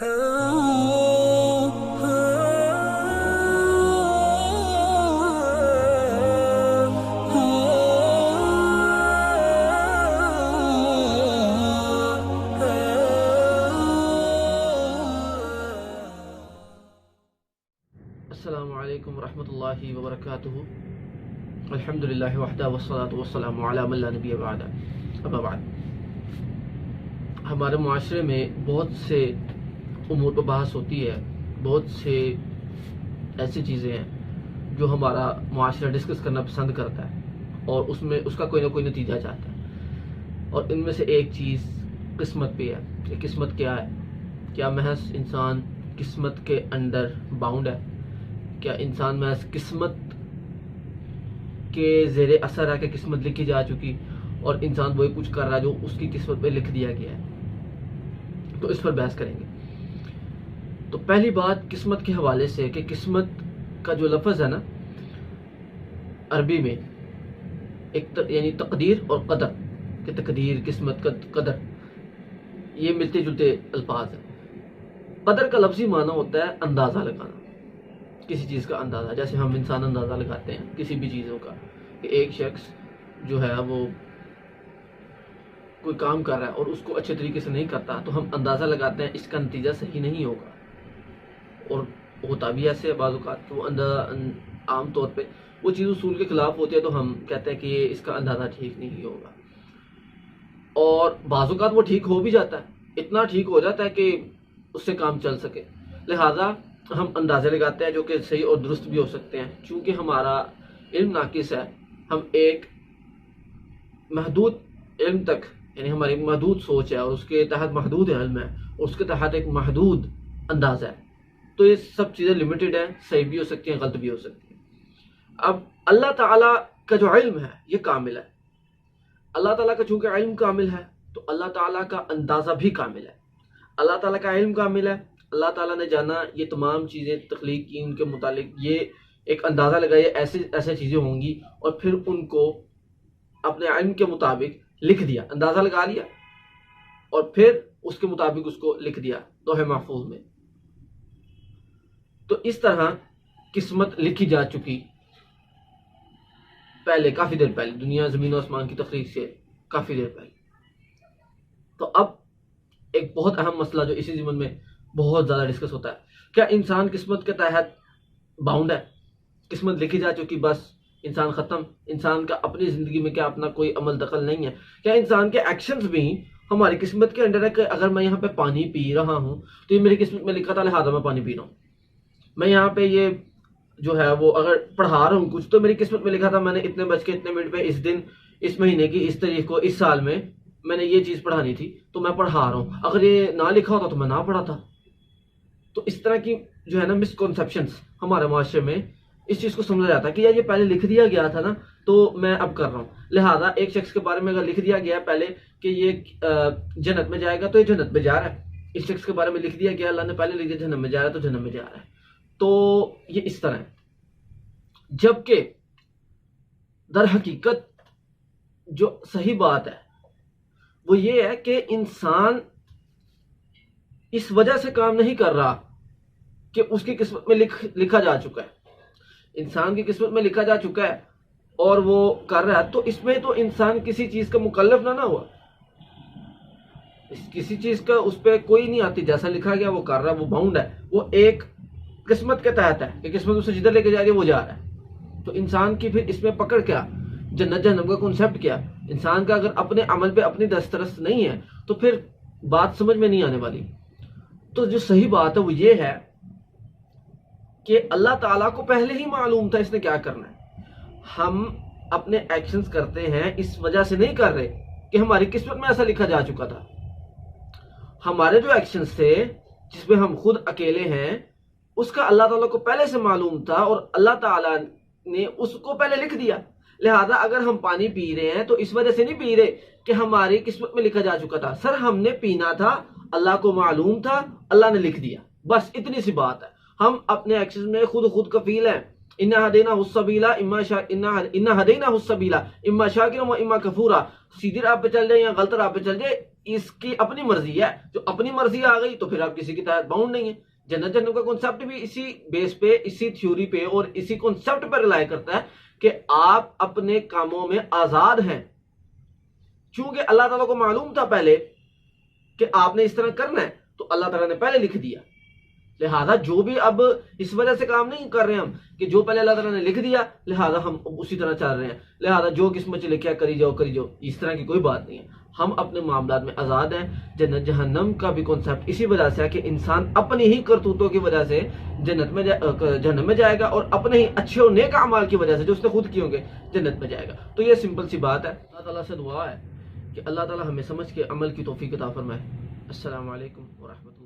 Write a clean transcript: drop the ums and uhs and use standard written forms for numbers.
السلام علیکم ورحمۃ اللہ وبرکاتہ۔ الحمدللہ وحدہ والصلاۃ والسلام علی من لا نبی بعدہ، اما بعد۔ ہمارے معاشرے میں بہت سے امور پر بحث ہوتی ہے، بہت سے ایسی چیزیں ہیں جو ہمارا معاشرہ ڈسکس کرنا پسند کرتا ہے اور اس کا کوئی نہ کوئی نتیجہ چاہتا ہے، اور ان میں سے ایک چیز قسمت بھی ہے کہ قسمت کیا ہے۔ کیا محض انسان قسمت کے اندر باؤنڈ ہے؟ کیا انسان محض قسمت کے زیر اثر ہے کہ قسمت لکھی جا چکی اور انسان وہی کچھ کر رہا ہے جو اس کی قسمت پہ لکھ دیا گیا ہے؟ تو اس پر بحث کریں گے۔ تو پہلی بات قسمت کے حوالے سے کہ قسمت کا جو لفظ ہے نا عربی میں، یعنی تقدیر اور قدر، کہ تقدیر، قسمت، قدر، یہ ملتے جلتے الفاظ ہیں۔ قدر کا لفظی معنی ہوتا ہے اندازہ لگانا، کسی چیز کا اندازہ، جیسے ہم انسان اندازہ لگاتے ہیں کسی بھی چیزوں کا، کہ ایک شخص جو ہے وہ کوئی کام کر رہا ہے اور اس کو اچھے طریقے سے نہیں کرتا تو ہم اندازہ لگاتے ہیں اس کا نتیجہ صحیح نہیں ہوگا، اور ہوتا بھی ایسے ہے بعض اوقات۔ وہ عام طور پہ وہ چیز اصول کے خلاف ہوتی ہے تو ہم کہتے ہیں کہ یہ اس کا اندازہ ٹھیک نہیں ہوگا، اور بعض اوقات وہ ٹھیک ہو بھی جاتا ہے، اتنا ٹھیک ہو جاتا ہے کہ اس سے کام چل سکے، لہذا ہم اندازے لگاتے ہیں جو کہ صحیح اور درست بھی ہو سکتے ہیں۔ چونکہ ہمارا علم ناقص ہے، ہم ایک محدود علم تک، یعنی ہماری محدود سوچ ہے اور اس کے تحت محدود علم ہے اور اس کے تحت ایک محدود اندازہ ہے، تو یہ سب چیزیں لمیٹڈ ہیں، صحیح بھی ہو سکتی ہیں، غلط بھی ہو سکتی ہیں۔ اب اللہ تعالیٰ کا جو علم ہے یہ کامل ہے، اللہ تعالیٰ کا چونکہ علم کامل ہے تو اللہ تعالیٰ کا اندازہ بھی کامل ہے۔ اللہ تعالیٰ کا علم کامل ہے، اللہ تعالیٰ نے جانا یہ تمام چیزیں تخلیق کی، ان کے متعلق یہ ایک اندازہ لگایا ایسے چیزیں ہوں گی، اور پھر ان کو اپنے علم کے مطابق لکھ دیا، اندازہ لگا لیا اور پھر اس کے مطابق اس کو لکھ دیا لوح محفوظ میں۔ تو اس طرح قسمت لکھی جا چکی پہلے، کافی دیر پہلے، دنیا زمین و آسمان کی تخلیق سے کافی دیر پہلے۔ تو اب ایک بہت اہم مسئلہ جو اسی ضمن میں بہت زیادہ ڈسکس ہوتا ہے، کیا انسان قسمت کے تحت باؤنڈ ہے؟ قسمت لکھی جا چکی، بس انسان ختم؟ انسان کا اپنی زندگی میں کیا اپنا کوئی عمل دخل نہیں ہے؟ کیا انسان کے ایکشنز بھی ہماری قسمت کے انڈر ہے کہ اگر میں یہاں پہ پانی پی رہا ہوں تو یہ میری قسمت میں لکھا تھا لہٰذا میں پانی پی رہا ہوں؟ میں یہاں پہ یہ جو ہے وہ اگر پڑھا رہا ہوں کچھ تو میری قسمت میں لکھا تھا میں نے اتنے بج کے اتنے منٹ پہ اس دن، اس مہینے کی اس تاریخ کو، اس سال میں میں نے یہ چیز پڑھانی تھی تو میں پڑھا رہا ہوں، اگر یہ نہ لکھا ہوتا تو میں نہ پڑھا تھا۔ تو اس طرح کی جو ہے نا مسکنسیپشنز ہمارے معاشرے میں اس چیز کو سمجھا جاتا ہے کہ یار یہ پہلے لکھ دیا گیا تھا نا تو میں اب کر رہا ہوں، لہٰذا ایک شخص کے بارے میں اگر لکھ دیا گیا پہلے کہ یہ جنت میں جائے گا تو یہ جنت میں جا رہا ہے، اس شخص کے بارے میں لکھ دیا گیا، اللہ نے پہلے لکھ دیا جنت میں جا رہا ہے تو جنت میں جا رہا ہے۔ تو یہ اس طرح ہے، جبکہ در حقیقت جو صحیح بات ہے وہ یہ ہے کہ انسان اس وجہ سے کام نہیں کر رہا کہ اس کی قسمت میں لکھا جا چکا ہے، انسان کی قسمت میں لکھا جا چکا ہے اور وہ کر رہا ہے، تو اس میں تو انسان کسی چیز کا مکلف نہ ہوا، کسی چیز کا اس پہ کوئی نہیں آتی، جیسا لکھا گیا وہ کر رہا ہے، وہ باؤنڈ ہے، وہ ایک قسمت کے تحت ہے کہ قسمت اسے جدھر لے کے جا رہی ہے وہ جا رہا ہے۔ تو انسان کی پھر اس میں پکڑ کیا، جنت جہنم کا کنسیپٹ کیا؟ انسان کا اگر اپنے عمل پہ اپنی دسترس نہیں ہے تو پھر بات سمجھ میں نہیں آنے والی۔ تو جو صحیح بات ہے وہ یہ ہے کہ اللہ تعالیٰ کو پہلے ہی معلوم تھا اس نے کیا کرنا ہے، ہم اپنے ایکشنز کرتے ہیں اس وجہ سے نہیں کر رہے کہ ہماری قسمت میں ایسا لکھا جا چکا تھا، ہمارے جو ایکشنز تھے جس میں ہم خود اکیلے ہیں اس کا اللہ تعالیٰ کو پہلے سے معلوم تھا اور اللہ تعالیٰ نے اس کو پہلے لکھ دیا، لہذا اگر ہم پانی پی رہے ہیں تو اس وجہ سے نہیں پی رہے کہ ہماری قسمت میں لکھا جا چکا تھا، سر ہم نے پینا تھا، اللہ کو معلوم تھا، اللہ نے لکھ دیا، بس اتنی سی بات ہے۔ ہم اپنے ایکشنز میں خود کفیل ہیں، اِنَّا هَدَيْنَاهُ السَّبِيلَ اِمَّا شَاكِرًا وَإِمَّا كَفُورًا، سیدھی راہ پہ چل جائے یا غلط راہ پہ چل جائے، اس کی اپنی مرضی ہے. جو اپنی مرضی آ گئی تو پھر آپ کسی کے تحت باؤنڈ نہیں ہے. جنت جہنم کا کنسپٹ بھی اسی بیس پہ، اسی تھیوری پہ اور اسی کنسپٹ پہ رلائے کرتا ہے کہ آپ اپنے کاموں میں آزاد ہیں. چونکہ اللہ تعالیٰ کو معلوم تھا پہلے کہ آپ نے اس طرح کرنا ہے، تو اللہ تعالیٰ نے پہلے لکھ دیا. لہذا جو بھی اب اس وجہ سے کام نہیں کر رہے ہم کہ جو پہلے اللہ تعالیٰ نے لکھ دیا لہذا ہم اسی طرح چل رہے ہیں، لہذا جو قسمت سے لکھا کری جاؤ کری جاؤ، اس طرح کی کوئی بات نہیں ہے. ہم اپنے معاملات میں آزاد ہیں. جنت جہنم کا بھی کنسپٹ اسی وجہ سے ہے کہ انسان اپنی ہی کرتوتوں کی وجہ سے جہنم میں جائے گا، اور اپنے ہی اچھے اور نیک اعمال کی وجہ سے جو اس نے خود کیے ہوں گے جنت میں جائے گا. تو یہ سمپل سی بات ہے. اللہ تعالیٰ سے دعا ہے کہ اللہ تعالیٰ ہمیں سمجھ کے عمل کی توفیق عطا فرمائے. السلام علیکم ورحمۃ اللہ.